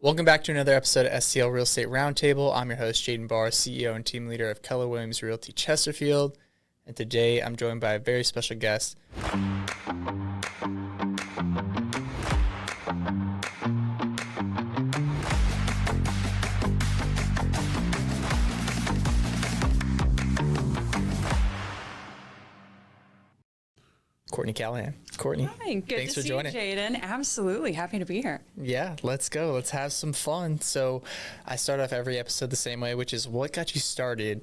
Welcome back to another episode of STL Real Estate Roundtable. I'm your host, Jaden Barr, CEO and team leader of Keller Realty Chesterfield. And today I'm joined by a very special guest. Courtney Callahan. Courtney, hi, good thanks to for see joining. You, Jaden. Absolutely. Happy to be here. Yeah, let's go. Let's have some fun. So I start off every episode the same way, which is what got you started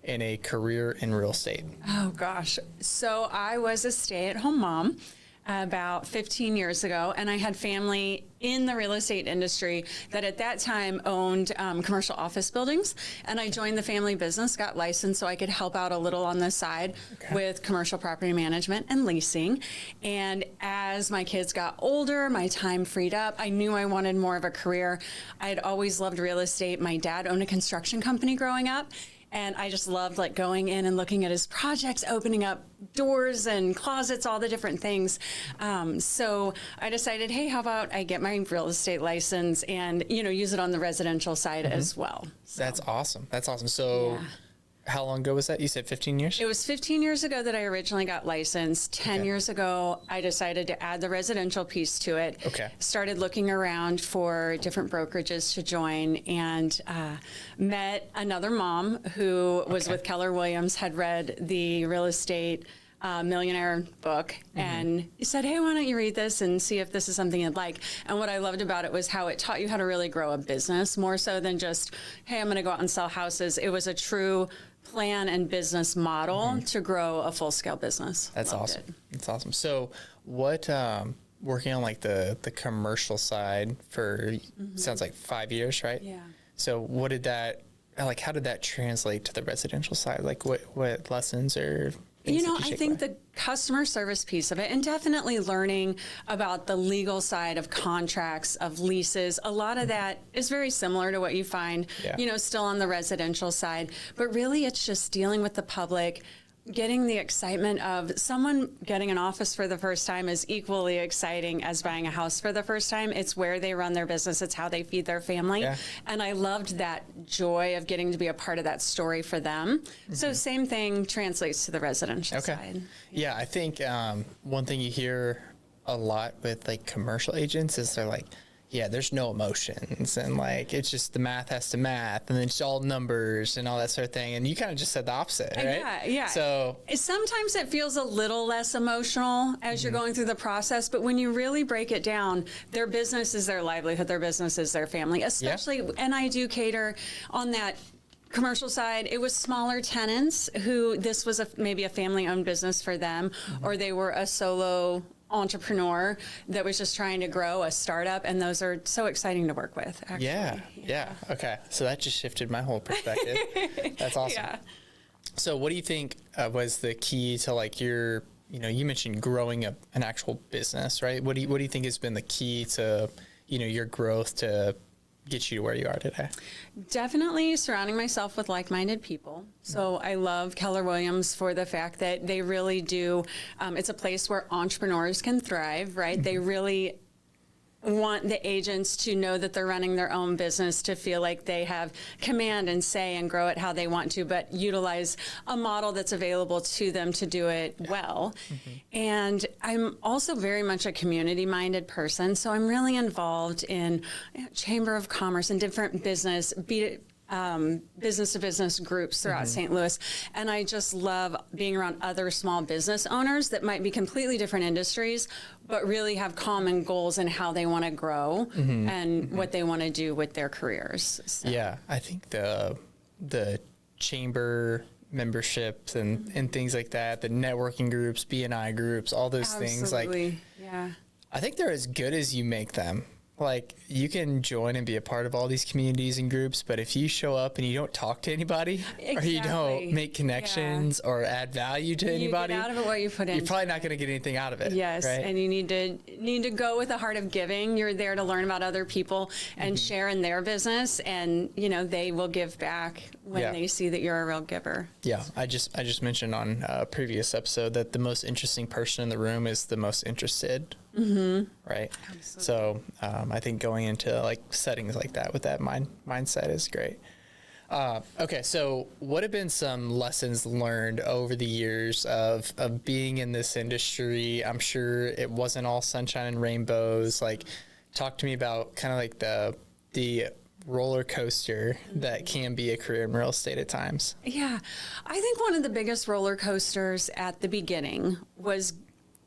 in a career in real estate? Oh, gosh. So I was a stay-at-home mom about 15 years ago, and I had family in the real estate industry that at that time owned commercial office buildings. And I joined the family business, got licensed so I could help out a little on the side with commercial property management and leasing. And as my kids got older, my time freed up. I knew I wanted more of a career. I had always loved real estate. My dad owned a construction company growing up. And I just loved going in and looking at his projects, opening up doors and closets, all the different things. So I decided, hey, how about I get my real estate license and, use it on the residential side as well. So, That's awesome. That's awesome. So how long ago was that? You said 15 years? it was 15 years ago that I originally got licensed. 10 years ago, I decided to add the residential piece to it. Okay. Started looking around for different brokerages to join and met another mom who was with Keller Williams, had read the real estate millionaire book and said, hey, why don't you read this and see if this is something you'd like? And what I loved about it was how it taught you how to really grow a business more so than just, hey, I'm going to go out and sell houses. It was a true plan and business model to grow a full-scale business. That's Loved awesome. it. That's awesome. So what, working on the commercial side for, sounds like 5 years, right? Yeah. So what did that, how did that translate to the residential side? Like what lessons or things that I think the customer service piece of it, and definitely learning about the legal side of contracts, of leases, a lot of that is very similar to what you find, still on the residential side. But really, it's just dealing with the public, getting the excitement of someone getting an office for the first time is equally exciting as buying a house for the first time. It's where they run their business. It's how they feed their family. Yeah. And I loved that joy of getting to be a part of that story for them. So same thing translates to the residential side. Yeah, I think one thing you hear a lot with commercial agents is they're like, yeah, there's no emotions and it's just the math has to math and it's all numbers and all that sort of thing. And you kind of just said the opposite, right? Yeah. So sometimes it feels a little less emotional as you're going through the process, but when you really break it down, their business is their livelihood, their business is their family, especially, and I do cater on that commercial side. It was smaller tenants who this was maybe a family-owned business for them, or they were a solo entrepreneur that was just trying to grow a startup, and those are so exciting to work with, actually. Yeah. Okay. So that just shifted my whole perspective. That's awesome. Yeah. So what do you think was the key to your, you mentioned growing an actual business, right? What do you think has been the key to, your growth to get you to where you are today? Definitely surrounding myself with like-minded people. So I love Keller Williams for the fact that they really do, it's a place where entrepreneurs can thrive, right? They really want the agents to know that they're running their own business, to feel like they have command and say and grow it how they want to, but utilize a model that's available to them to do it well. And I'm also very much a community-minded person, so I'm really involved in Chamber of Commerce and different business-to-business groups throughout St. Louis. And I just love being around other small business owners that might be completely different industries, but really have common goals in how they want to grow and what they want to do with their careers. So. Yeah, I think the chamber memberships and things like that, the networking groups, BNI groups, all those things. Yeah. I think they're as good as you make them. You can join and be a part of all these communities and groups, but if you show up and you don't talk to anybody or you don't make connections or add value to anybody, you get out of it what you put in. You're probably not going to get anything out of it. Yes, right? And you need to go with a heart of giving. You're there to learn about other people and share in their business, and they will give back when they see that you're a real giver. Yeah, I just mentioned on a previous episode that the most interesting person in the room is the most interested Right. So I think going into like settings like that with that mindset is great. Okay, so what have been some lessons learned over the years of being in this industry? I'm sure it wasn't all sunshine and rainbows. Like, talk to me about kind of like the roller coaster that can be a career in real estate at times. Yeah, I think one of the biggest roller coasters at the beginning was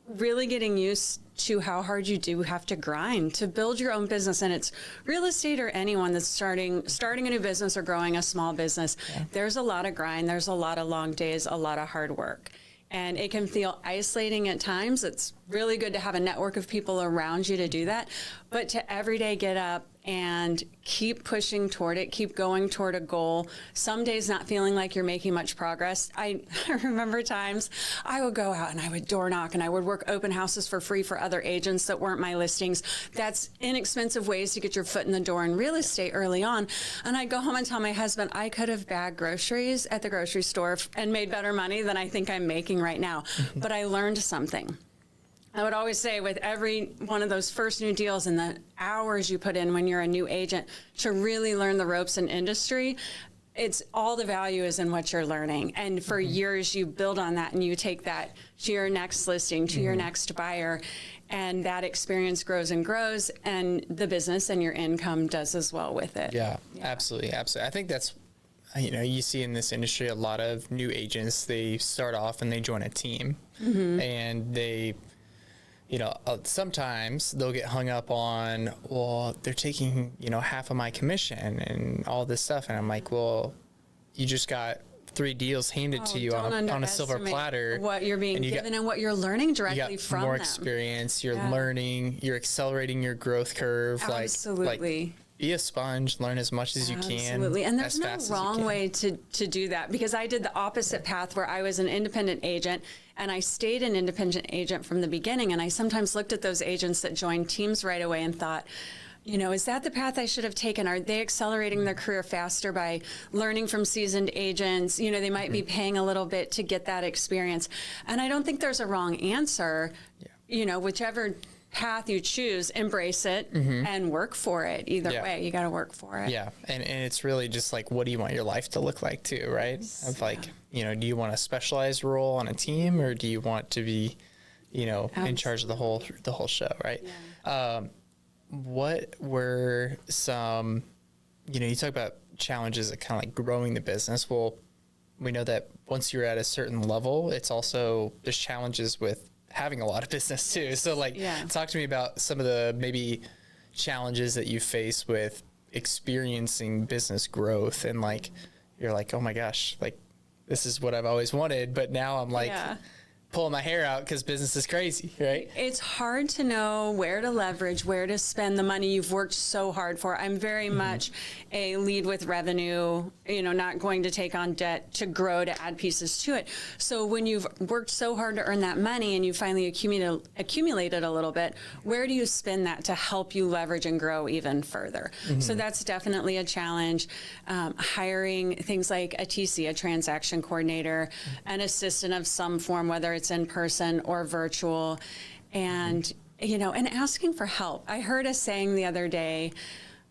really getting used to how hard you do have to grind to build your own business. And it's real estate or anyone that's starting a new business or growing a small business. Yeah. There's a lot of grind. There's a lot of long days, a lot of hard work. And it can feel isolating at times. It's really good to have a network of people around you to do that. But to every day get up and keep pushing toward it, keep going toward a goal. Some days not feeling like you're making much progress. I remember times I would go out and I would door knock and I would work open houses for free for other agents that weren't my listings. That's inexpensive ways to get your foot in the door in real estate early on. And I'd go home and tell my husband I could have bagged groceries at the grocery store and made better money than I think I'm making right now. But I learned something. I would always say with every one of those first new deals and the hours you put in when you're a new agent to really learn the ropes in industry, it's all the value is in what you're learning. And for years you build on that and you take that to your next listing, to your next buyer, and that experience grows and grows, and the business and your income does as well with it. Yeah. Absolutely. I think that's, you see in this industry a lot of new agents, they start off and they join a team and they, sometimes they'll get hung up on, well, they're taking, half of my commission and all this stuff. And I'm like, well, you just got 3 deals handed to you on a silver platter. What you're being given and what you're learning directly from them. More experience, you're learning, you're accelerating your growth curve. Absolutely. Like be a sponge, learn as much as you can. Absolutely. And there's no wrong way to do that, because I did the opposite path where I was an independent agent and I stayed an independent agent from the beginning. And I sometimes looked at those agents that joined teams right away and thought, is that the path I should have taken? Are they accelerating their career faster by learning from seasoned agents? They might be paying a little bit to get that experience. And I don't think there's a wrong answer. Yeah. Whichever path you choose, embrace it and work for it. Either way, you got to work for it. Yeah. And it's really just like, what do you want your life to look like too, right? Of like, do you want a specialized role on a team, or do you want to be, in charge of the whole show, right? Yeah. What were some, you talk about challenges that kind of like growing the business. Well, we know that once you're at a certain level, it's also, there's challenges with having a lot of business too. So talk to me about some of the maybe challenges that you face with experiencing business growth, and like, you're like, oh my gosh, like this is what I've always wanted, but now I'm like pulling my hair out because business is crazy, right? It's hard to know where to leverage, where to spend the money you've worked so hard for. I'm very much a lead with revenue, not going to take on debt to grow, to add pieces to it. So when you've worked so hard to earn that money and you finally accumulated a little bit, where do you spend that to help you leverage and grow even further? So that's definitely a challenge. Hiring things like a TC, a transaction coordinator, an assistant of some form, whether it's in person or virtual, and and asking for help. I heard a saying the other day,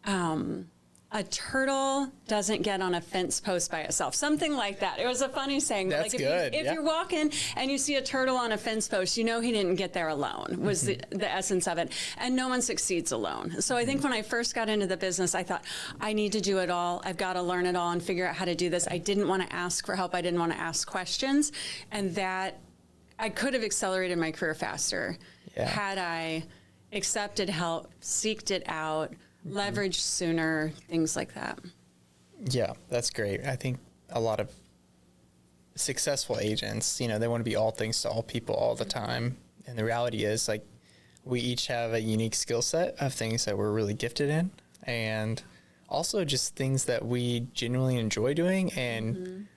a turtle doesn't get on a fence post by itself. Something like that. It was a funny saying. That's like good. If you're walking and you see a turtle on a fence post, he didn't get there alone, was the essence of it. And no one succeeds alone. So I think when I first got into the business, I thought, I need to do it all. I've got to learn it all and figure out how to do this. I didn't want to ask for help. I didn't want to ask questions. And that I could have accelerated my career faster had I accepted help, seeked it out, leveraged sooner, things like that. Yeah, that's great. I think a lot of successful agents, they want to be all things to all people all the time. And the reality is, like, we each have a unique skill set of things that we're really gifted in, and also just things that we genuinely enjoy doing and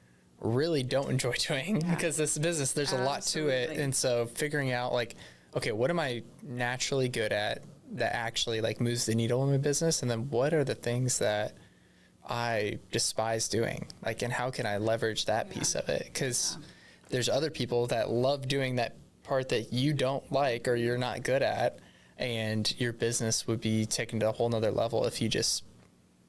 really don't enjoy doing, because this business, there's a lot to it. And so figuring out like, okay, what am I naturally good at that actually like moves the needle in my business? And then what are the things that I despise doing? Like, and how can I leverage that piece of it? Because there's other people that love doing that part that you don't like or you're not good at. and your business would be taken to a whole nother level if you just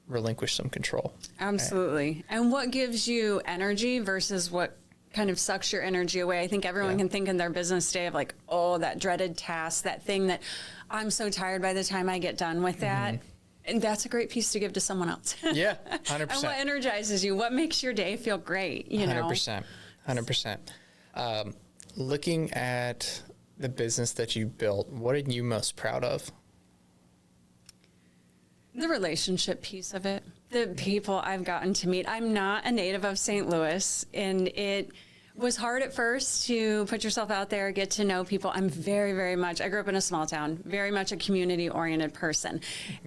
relinquish some control. Absolutely. Right? And what gives you energy versus what kind of sucks your energy away? I think everyone can think in their business day of like, oh, that dreaded task, that thing that I'm so tired by the time I get done with that. And that's a great piece to give to someone else. Yeah, 100%. And what energizes you? What makes your day feel great? You know? 100%. Looking at the business that you built, what are you most proud of? The relationship piece of it, the people I've gotten to meet. I'm not a native of St. Louis, and it was hard at first to put yourself out there, get to know people. I'm very, very much, I grew up in a small town, very much a community-oriented person.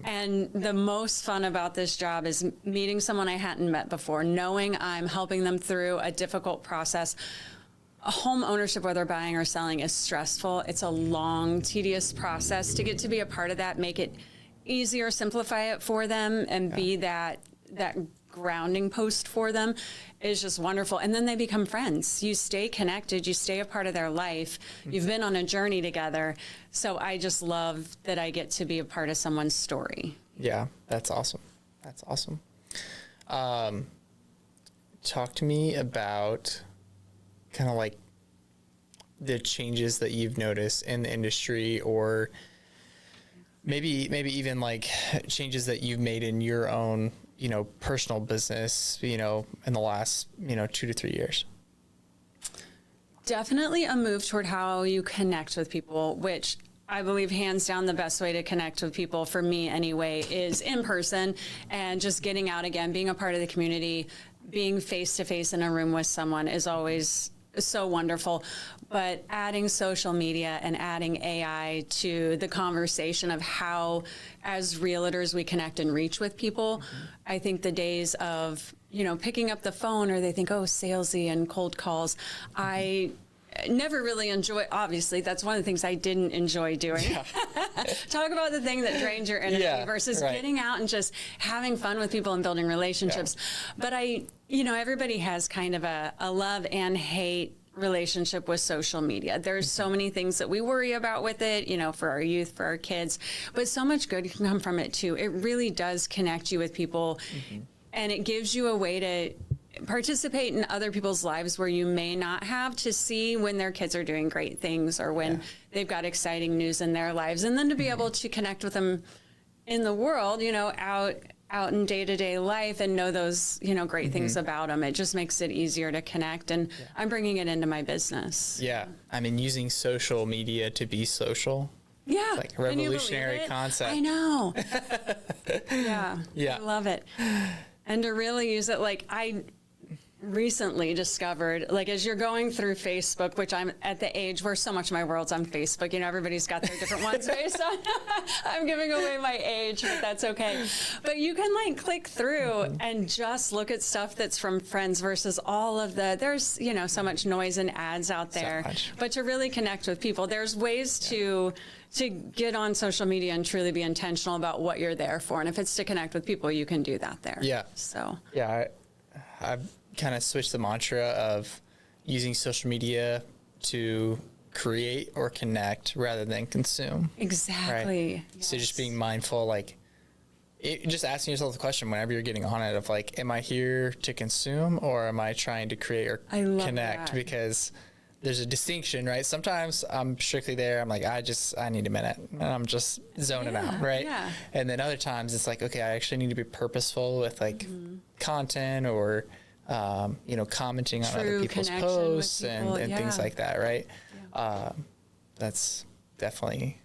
And the most fun about this job is meeting someone I hadn't met before, knowing I'm helping them through a difficult process. Home ownership, whether buying or selling, is stressful. It's a long, tedious process. To get to be a part of that, make it easier, simplify it for them, and be that grounding post for them is just wonderful. And then they become friends. You stay connected. You stay a part of their life. You've been on a journey together. So I just love that I get to be a part of someone's story. Yeah, that's awesome. Talk to me about kind of like the changes that you've noticed in the industry, or maybe even like changes that you've made in your own, personal business, in the last, 2 to 3 years. Definitely a move toward how you connect with people, which I believe hands down the best way to connect with people, for me anyway, is in person and just getting out again, being a part of the community, being face to face in a room with someone is always so wonderful. But adding social media and adding AI to the conversation of how, as realtors, we connect and reach with people. I think the days of, picking up the phone, or they think, oh, salesy and cold calls. I never really enjoy, obviously, that's one of the things I didn't enjoy doing. Yeah. Talk about the thing that drains your energy versus getting out and just having fun with people and building relationships. But everybody has kind of a love and hate relationship with social media. There's so many things that we worry about with it, for our youth, for our kids, but so much good can come from it too. It really does connect you with people, and it gives you a way to participate in other people's lives where you may not have, to see when their kids are doing great things or when they've got exciting news in their lives, and then to be able to connect with them in the world, out in day-to-day life, and know those, great things about them. It just makes it easier to connect, and I'm bringing it into my business. Yeah. I mean, using social media to be social. Yeah. It's like a revolutionary concept. I know. Yeah. I love it. And to really use it, like I recently discovered, like as you're going through Facebook, which I'm at the age where so much of my world's on Facebook, everybody's got their different ones based on, I'm giving away my age, but that's okay. But you can like click through and just look at stuff that's from friends versus all of there's, so much noise and ads out there, but to really connect with people, there's ways to get on social media and truly be intentional about what you're there for. And if it's to connect with people, you can do that there. Yeah. So. Yeah. I've kind of switched the mantra of using social media to create or connect rather than consume. Exactly. Right? Yes. So just being mindful, just asking yourself the question whenever you're getting on it of like, am I here to consume or am I trying to create or connect? That. Because there's a distinction, right? Sometimes I'm strictly there. I'm like, I need a minute and I'm just zoning out, right? Yeah. And then other times it's like, okay, I actually need to be purposeful with like content or, commenting on other people's posts and things like that, right? Yeah. That's definitely,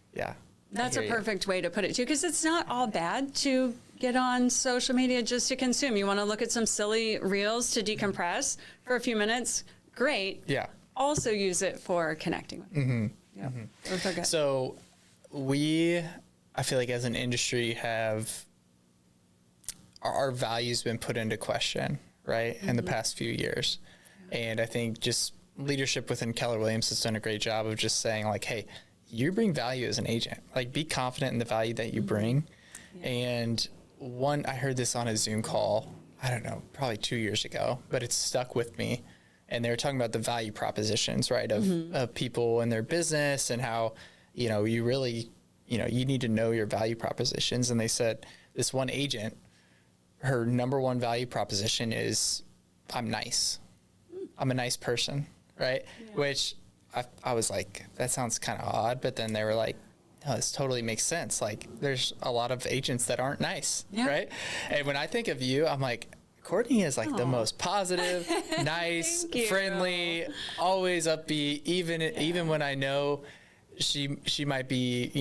That's a perfect way to put it too, because it's not all bad to get on social media just to consume. You want to look at some silly reels to decompress for a few minutes, great. Yeah. Also use it for connecting with people. Both are good. So I feel like as an industry have our values been put into question, right, in the past few years. And I think just leadership within Keller Williams has done a great job of just saying like, hey, you bring value as an agent, like be confident in the value that you bring. And I heard this on a Zoom call, I don't know, probably 2 years ago, but it's stuck with me. And they were talking about the value propositions, right, of people and their business and how, you really, you need to know your value propositions. And they said this one agent, her number one value proposition is I'm nice. I'm a nice person. Right. Yeah. Which I was like, that sounds kind of odd. But then they were like, no, this totally makes sense. Like there's a lot of agents that aren't nice. Yeah. Right. And when I think of you, I'm like, Courtney is like the most positive, nice, friendly, always upbeat, even when I know she might be,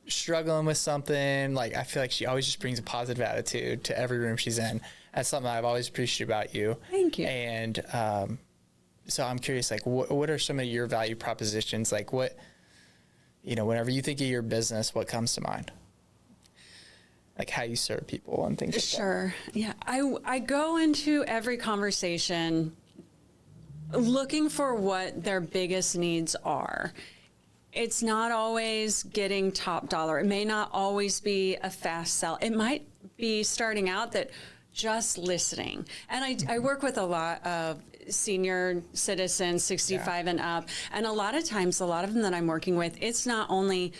struggling with something. Like I feel like she always just brings a positive attitude to every room she's in. That's something I've always appreciated about you. Thank you. And so I'm curious, like what are some of your value propositions? Like what, whenever you think of your business, what comes to mind? Like how you serve people and things like that. Sure. Yeah. I go into every conversation looking for what their biggest needs are. It's not always getting top dollar. It may not always be a fast sell. It might be starting out that just listening. And I work with a lot of senior citizens, 65 and up. And a lot of times, a lot of them that I'm working with, it's not only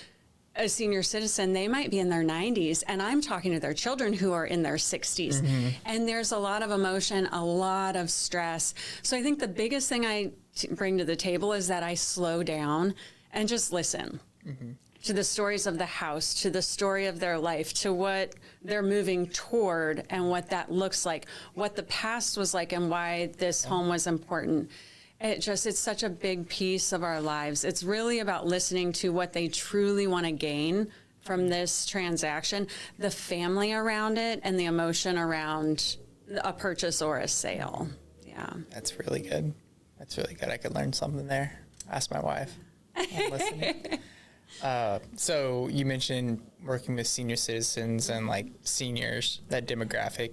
a senior citizen, they might be in their 90s, and I'm talking to their children who are in their 60s. Mm-hmm. And there's a lot of emotion, a lot of stress. So I think the biggest thing I bring to the table is that I slow down and just listen to the stories of the house, to the story of their life, to what they're moving toward and what that looks like, what the past was like and why this home was important. It's such a big piece of our lives. It's really about listening to what they truly want to gain from this transaction, the family around it, and the emotion around a purchase or a sale. Yeah. That's really good. I could learn something there. Ask my wife. I'm listening. So you mentioned working with senior citizens and like seniors, that demographic.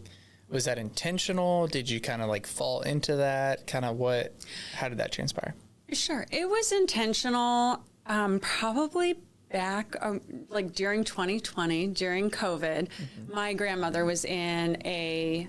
Was that intentional? Did you kind of like fall into that? How did that transpire? Sure. It was intentional, probably back like during 2020, during COVID. My grandmother was in a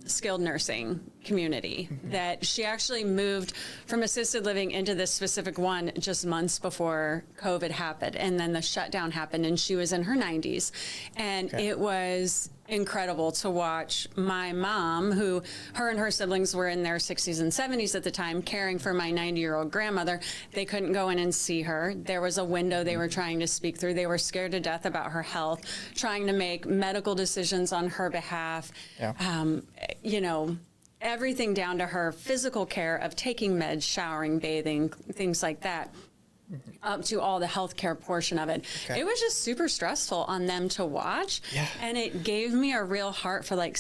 skilled nursing community that she actually moved from assisted living into this specific one just months before COVID happened. And then the shutdown happened and she was in her 90s. And it was incredible to watch my mom, who her and her siblings were in their 60s and 70s at the time, caring for my 90-year-old grandmother. They couldn't go in and see her. There was a window they were trying to speak through. They were scared to death about her health, trying to make medical decisions on her behalf. Everything down to her physical care of taking meds, showering, bathing, things like that, up to all the healthcare portion of it. It was just super stressful on them to watch. Yeah. And it gave me a real heart for like,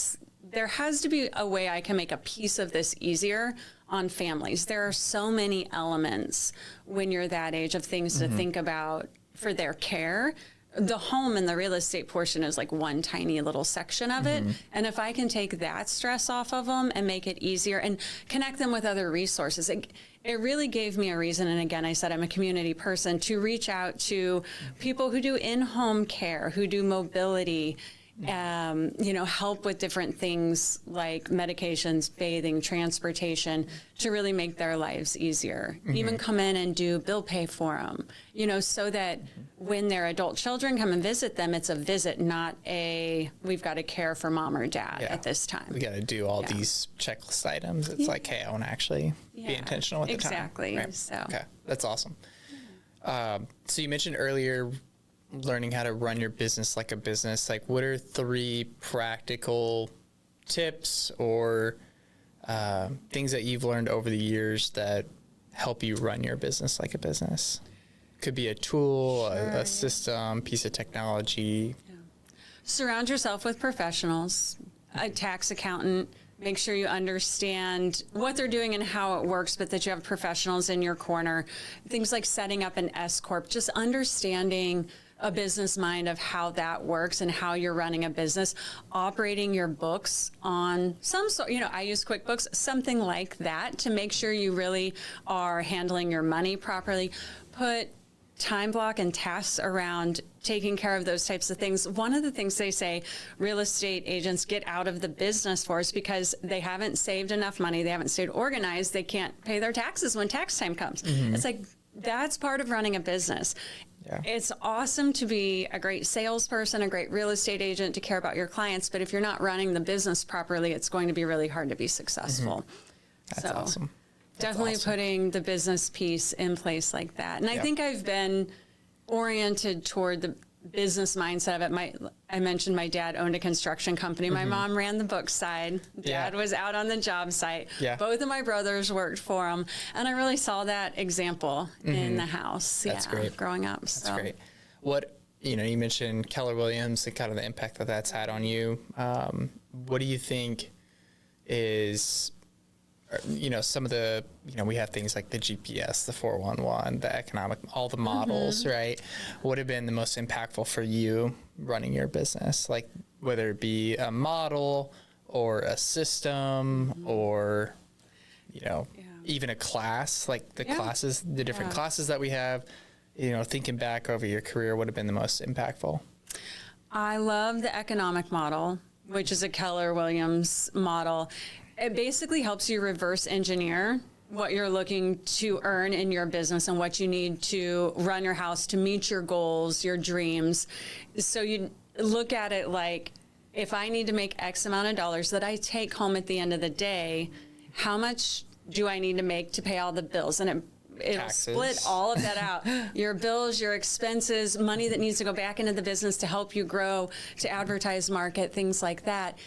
there has to be a way I can make a piece of this easier on families. There are so many elements when you're that age of things to think about for their care. The home and the real estate portion is like one tiny little section of it. And if I can take that stress off of them and make it easier and connect them with other resources, it really gave me a reason. And again, I said I'm a community person, to reach out to people who do in-home care, who do mobility, help with different things like medications, bathing, transportation, to really make their lives easier. Even come in and do bill pay for them, so that when their adult children come and visit them, it's a visit, not we've got to care for mom or dad at this time. We got to do all these checklist items. It's like, hey, I want to actually be intentional with the time. Exactly. Right? So. Okay, that's awesome. So you mentioned earlier learning how to run your business like a business. Like, what are 3 practical tips or things that you've learned over the years that help you run your business like a business? Could be a tool, a system, piece of technology. Surround yourself with professionals, a tax accountant. Make sure you understand what they're doing and how it works, but that you have professionals in your corner. Things like setting up an S Corp, just understanding a business mind of how that works and how you're running a business, operating your books on some sort, I use QuickBooks, something like that, to make sure you really are handling your money properly. Put time block and tasks around taking care of those types of things. One of the things they say real estate agents get out of the business for is because they haven't saved enough money, they haven't stayed organized, they can't pay their taxes when tax time comes. It's like, that's part of running a business. Yeah. It's awesome to be a great salesperson, a great real estate agent, to care about your clients. But if you're not running the business properly, it's going to be really hard to be successful. That's awesome. Definitely putting the business piece in place like that. And I think I've been oriented toward the business mindset of it. I mentioned my dad owned a construction company. My mom ran the book side. Dad was out on the job site. Both of my brothers worked for him. And I really saw that example in the house. That's great. Growing up. That's great. What, you mentioned Keller Williams and kind of the impact that that's had on you. What do you think is, some of the, we have things like the GPS, the 411, the economic, all the models, right? What have been the most impactful for you running your business? Like whether it be a model or a system or, even a class, like the classes, the different classes that we have, thinking back over your career, what have been the most impactful? I love the economic model, which is a Keller Williams model. It basically helps you reverse engineer what you're looking to earn in your business and what you need to run your house to meet your goals, your dreams. So you look at it like, if I need to make X amount of dollars that I take home at the end of the day, how much do I need to make to pay all the bills? And it'll split all of that out. Your bills, your expenses, money that needs to go back into the business to help you grow, to advertise, market, things like that.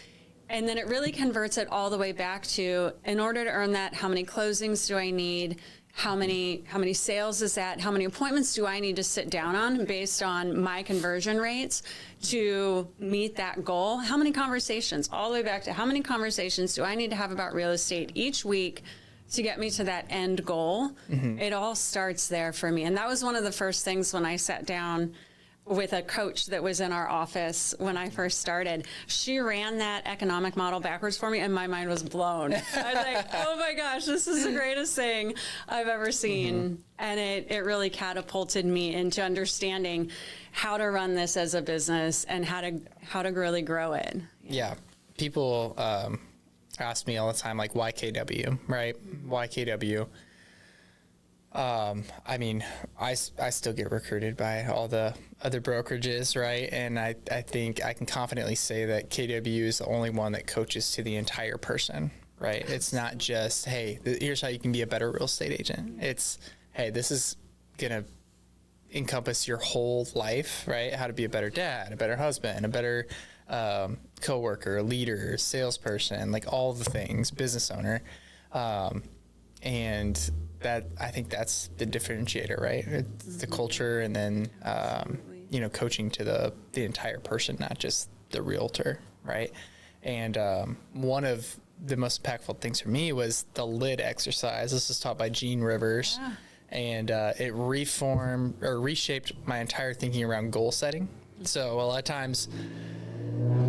And then it really converts it all the way back to, in order to earn that, how many closings do I need? How many sales is that? How many appointments do I need to sit down on based on my conversion rates to meet that goal? How many conversations, all the way back to how many conversations do I need to have about real estate each week to get me to that end goal? It all starts there for me. And that was one of the first things when I sat down with a coach that was in our office when I first started. She ran that economic model backwards for me and my mind was blown. I was like, oh my gosh, this is the greatest thing I've ever seen. And it really catapulted me into understanding how to run this as a business and how to really grow it. Yeah. People ask me all the time, like, why KW, right? Why KW? I mean, I still get recruited by all the other brokerages, right? And I think I can confidently say that KW is the only one that coaches to the entire person, right? It's not just, hey, here's how you can be a better real estate agent. It's, hey, this is going to encompass your whole life, right? How to be a better dad, a better husband, a better coworker, leader, salesperson, like all the things, business owner. And that, I think that's the differentiator, right? It's the culture, and then, coaching to the entire person, not just the realtor, right? And one of the most impactful things for me was the lid exercise. This was taught by Gene Rivers, and it reshaped my entire thinking around goal setting. So a lot of times,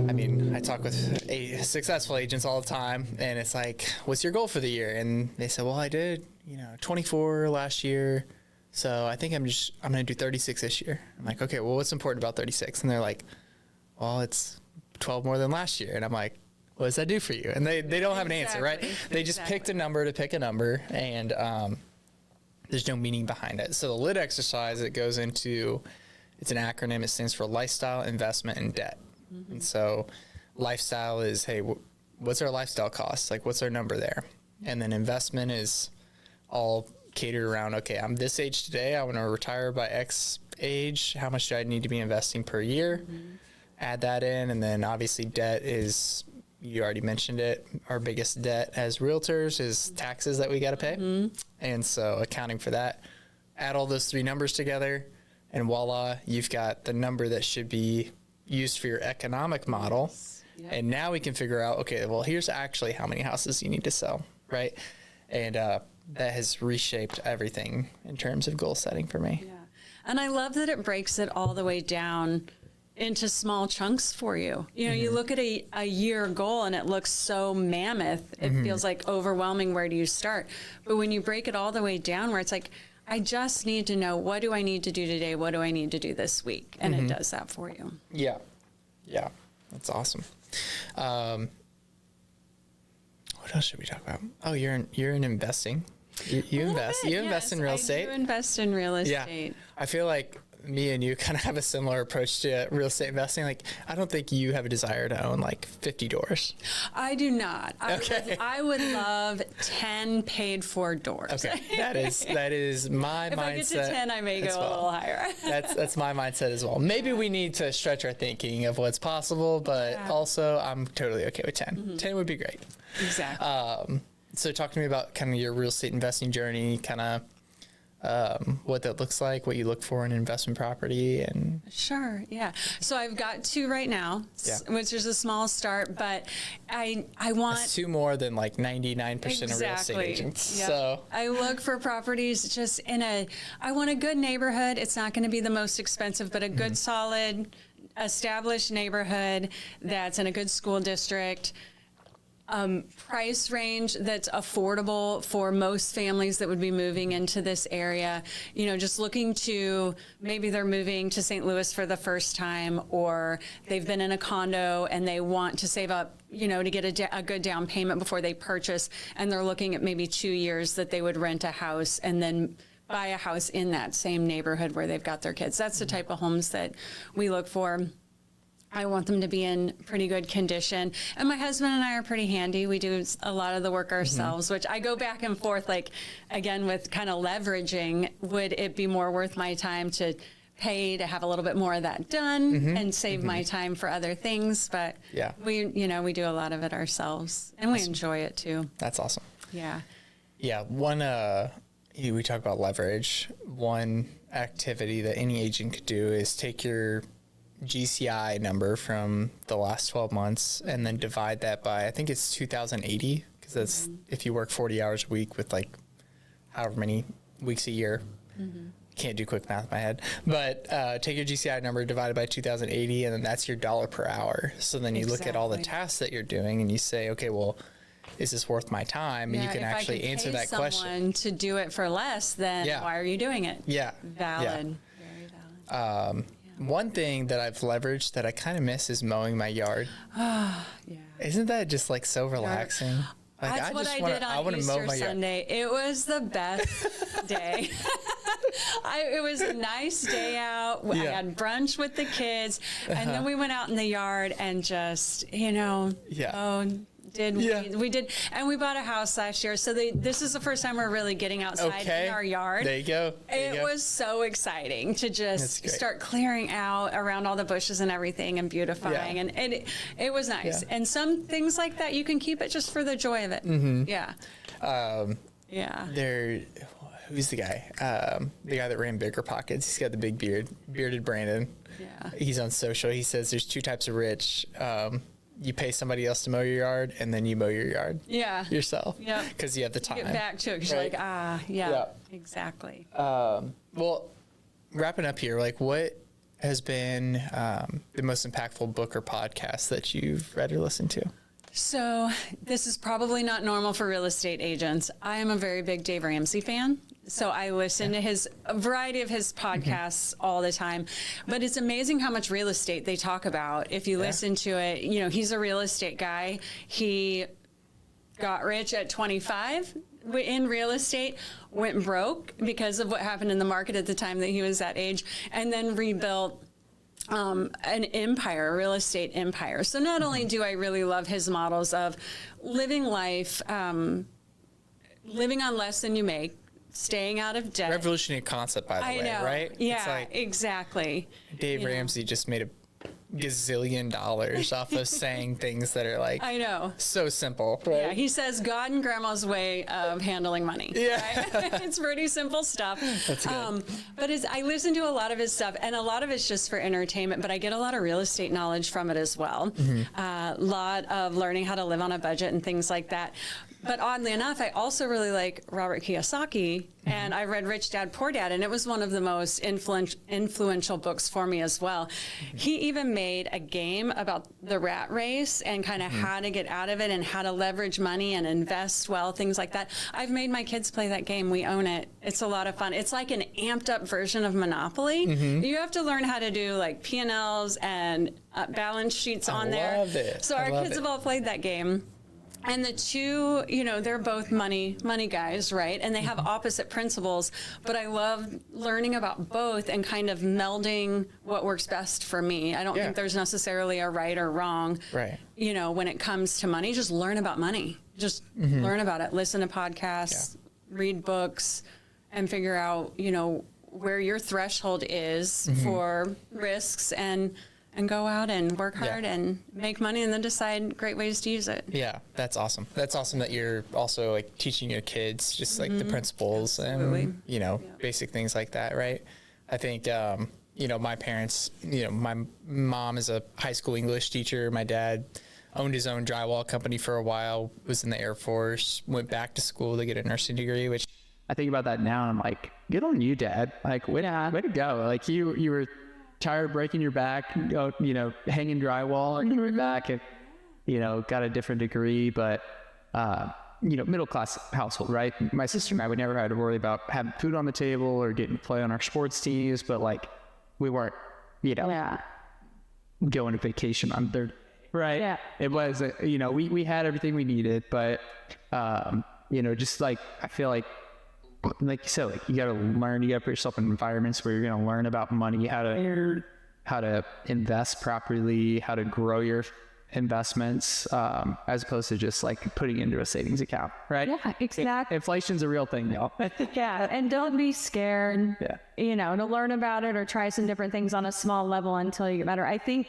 I mean, I talk with successful agents all the time, and it's like, what's your goal for the year? And they said, well, I did, 24 last year. So I think I'm going to do 36 this year. I'm like, okay, well, what's important about 36? And they're like, well, it's 12 more than last year. And I'm like, what does that do for you? And they don't have an answer, right? They just picked a number to pick a number, and there's no meaning behind it. So the lid exercise, it goes into, it's an acronym. It stands for lifestyle, investment, and debt. And so lifestyle is, hey, what's our lifestyle cost? Like, what's our number there? And then investment is all catered around, okay, I'm this age today. I want to retire by X age. How much do I need to be investing per year? Add that in. And then obviously debt is, you already mentioned it, our biggest debt as realtors is taxes that we got to pay. And so accounting for that, add all those three numbers together, and voila, you've got the number that should be used for your economic model. And now we can figure out, okay, well, here's actually how many houses you need to sell, right? And that has reshaped everything in terms of goal setting for me. And I love that it breaks it all the way down into small chunks for you. You look at a year goal and it looks so mammoth. It feels like overwhelming. Where do you start? But when you break it all the way down, where it's like, I just need to know, what do I need to do today? What do I need to do this week? And it does that for you. Yeah. That's awesome. What else should we talk about? Oh, you're in investing. You invest in real estate. I do invest in real estate. I feel like me and you kind of have a similar approach to real estate investing. Like, I don't think you have a desire to own like 50 doors. I do not. Okay. I would love 10 paid for doors. Okay. That is my mindset. If I get to 10, I may go a little higher. That's my mindset as well. Maybe we need to stretch our thinking of what's possible, but also I'm totally okay with 10. Mm-hmm. 10 would be great. Exactly. So talk to me about kind of your real estate investing journey, kind of what that looks like, what you look for in investment property. And Sure, yeah. So I've got 2 right now, which is a small start, but I want... That's 2 more than like 99% of real estate agents. Yep. So I look for properties just I want a good neighborhood. It's not going to be the most expensive, but a good, solid, established neighborhood that's in a good school district. Price range that's affordable for most families that would be moving into this area. You know, just looking to, maybe they're moving to St. Louis for the first time, or they've been in a condo and they want to save up, you know, to get a good down payment before they purchase, and they're looking at maybe 2 years that they would rent a house and then buy a house in that same neighborhood where they've got their kids. That's the type of homes that we look for. I want them to be in pretty good condition. And my husband and I are pretty handy. We do a lot of the work ourselves, which I go back and forth, like, again, with kind of leveraging. Would it be more worth my time to pay to have a little bit more of that done and save my time for other things? But we do a lot of it ourselves, and we enjoy it too. That's awesome. Yeah. Yeah. We talk about leverage. One activity that any agent could do is take your GCI number from the last 12 months and then divide that by, I think it's 2,080, because that's if you work 40 hours a week with like however many weeks a year. Can't do quick math in my head, but take your GCI number divided by 2,080, and then that's your dollar per hour. So then you look at all the tasks that you're doing and you say, okay, well, is this worth my time? And you can actually answer that question. If I could pay someone to do it for less, then why are you doing it? Yeah. Valid. Very valid. One thing that I've leveraged that I kind of miss is mowing my yard. Isn't that just like so relaxing? Like, That's what I did on Easter Sunday. It was the best day. It was a nice day out. I had brunch with the kids, and then we went out in the yard and just, we did, and we bought a house last year. So this is the first time we're really getting outside in our yard. There you go. It was so exciting to just start clearing out around all the bushes and everything and beautifying, and it was nice. And some things like that, you can keep it just for the joy of it. Who's the guy? The guy that ran Bigger Pockets. He's got the big bearded Brandon. He's on social. He says there's 2 types of rich. You pay somebody else to mow your yard, and then you mow your yard yourself. Because you have the time. Get back to it, because you're like, exactly. Well, wrapping up here, like, what has been the most impactful book or podcast that you've read or listened to? So this is probably not normal for real estate agents. I am a very big Dave Ramsey fan. So I listen to a variety of his podcasts all the time, but it's amazing how much real estate they talk about. If you listen to it, he's a real estate guy. He got rich at 25 in real estate, went broke because of what happened in the market at the time that he was that age, and then rebuilt an empire, a real estate empire. So not only do I really love his models of living life, living on less than you make, staying out of debt. Revolutionary concept, by the way, right? Yeah, it's like exactly. Dave Ramsey just made a gazillion dollars off of saying things that are like, I know, so simple, right? Yeah, he says God and grandma's way of handling money. Right? It's pretty simple stuff. That's good. But I listen to a lot of his stuff, and a lot of it's just for entertainment, but I get a lot of real estate knowledge from it as well. A lot of learning how to live on a budget and things like that. But oddly enough, I also really like Robert Kiyosaki, and I read Rich Dad, Poor Dad, and it was one of the most influential books for me as well. He even made a game about the rat race and kind of how to get out of it and how to leverage money and invest well, things like that. I've made my kids play that game. We own it. It's a lot of fun. It's like an amped up version of Monopoly. You have to learn how to do like P&Ls and balance sheets on there. I love it. So our kids have all played that game. And the two, they're both money guys, right? And they have opposite principles, but I love learning about both and kind of melding what works best for me. I don't think there's necessarily a right or wrong, right? When it comes to money, just learn about money. Just learn about it. Listen to podcasts, read books, and figure out, where your threshold is for risks and go out and work hard and make money and then decide great ways to use it. Yeah, that's awesome. That's awesome that you're also like teaching your kids just like the principles and, basic things like that, right? I think, my parents, my mom is a high school English teacher. My dad owned his own drywall company for a while, was in the Air Force, went back to school to get a nursing degree, which I think about that now. I'm like, good on you, Dad. Like, way to go. Like you were tired of breaking your back, hanging drywall and coming back and, got a different degree, but, middle class household, right? My sister and I would never have to worry about having food on the table or getting to play on our sports teams, but like we weren't, going to vacation on third, right? Yeah. It was, we had everything we needed, but, just like, I feel like you said, like you got to learn, you got to put yourself in environments where you're going to learn about money, how to invest properly, how to grow your investments, as opposed to just like putting into a savings account, right? Yeah, exactly. Inflation's a real thing, y'all. Yeah, and don't be scared, to learn about it or try some different things on a small level until you get better. I think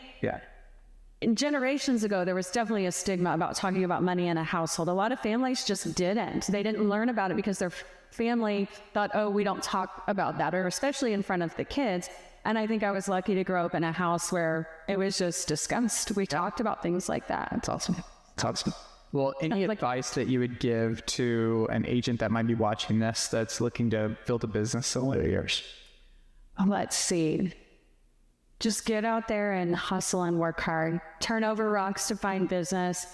generations ago, there was definitely a stigma about talking about money in a household. A lot of families just didn't. They didn't learn about it because their family thought, oh, we don't talk about that, or especially in front of the kids. And I think I was lucky to grow up in a house where it was just discussed. We talked about things like that. That's awesome. Well, any advice that you would give to an agent that might be watching this that's looking to build a business similar to yours? Let's see. Just get out there and hustle and work hard. Turn over rocks to find business.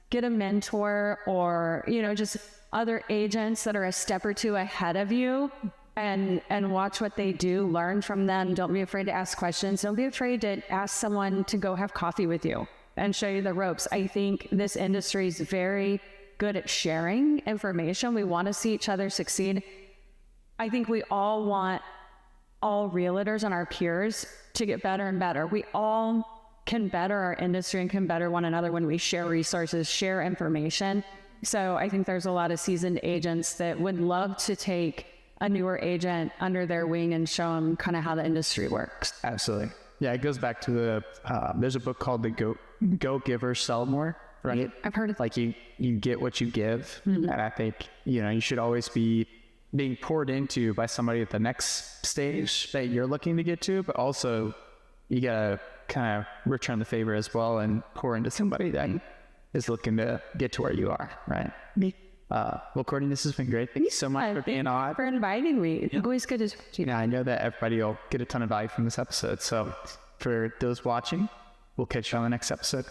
Get a mentor or, just other agents that are a step or two ahead of you and watch what they do. Learn from them. Don't be afraid to ask questions. Don't be afraid to ask someone to go have coffee with you and show you the ropes. I think this industry is very good at sharing information. We want to see each other succeed. I think we all want all realtors and our peers to get better and better. We all can better our industry and can better one another when we share resources, share information. So I think there's a lot of seasoned agents that would love to take a newer agent under their wing and show them kind of how the industry works. Absolutely. Yeah, it goes back to there's a book called The Go Giver, Sell More, right? I've heard of like you get what you give. And I think, you should always be being poured into by somebody at the next stage that you're looking to get to, but also you gotta kind of return the favor as well and pour into somebody that is looking to get to where you are, right? Well, Courtney, this has been great. Thank you so much for being on. For inviting me. It's always good to talk to you. I know that everybody will get a ton of value from this episode. So for those watching, we'll catch you on the next episode.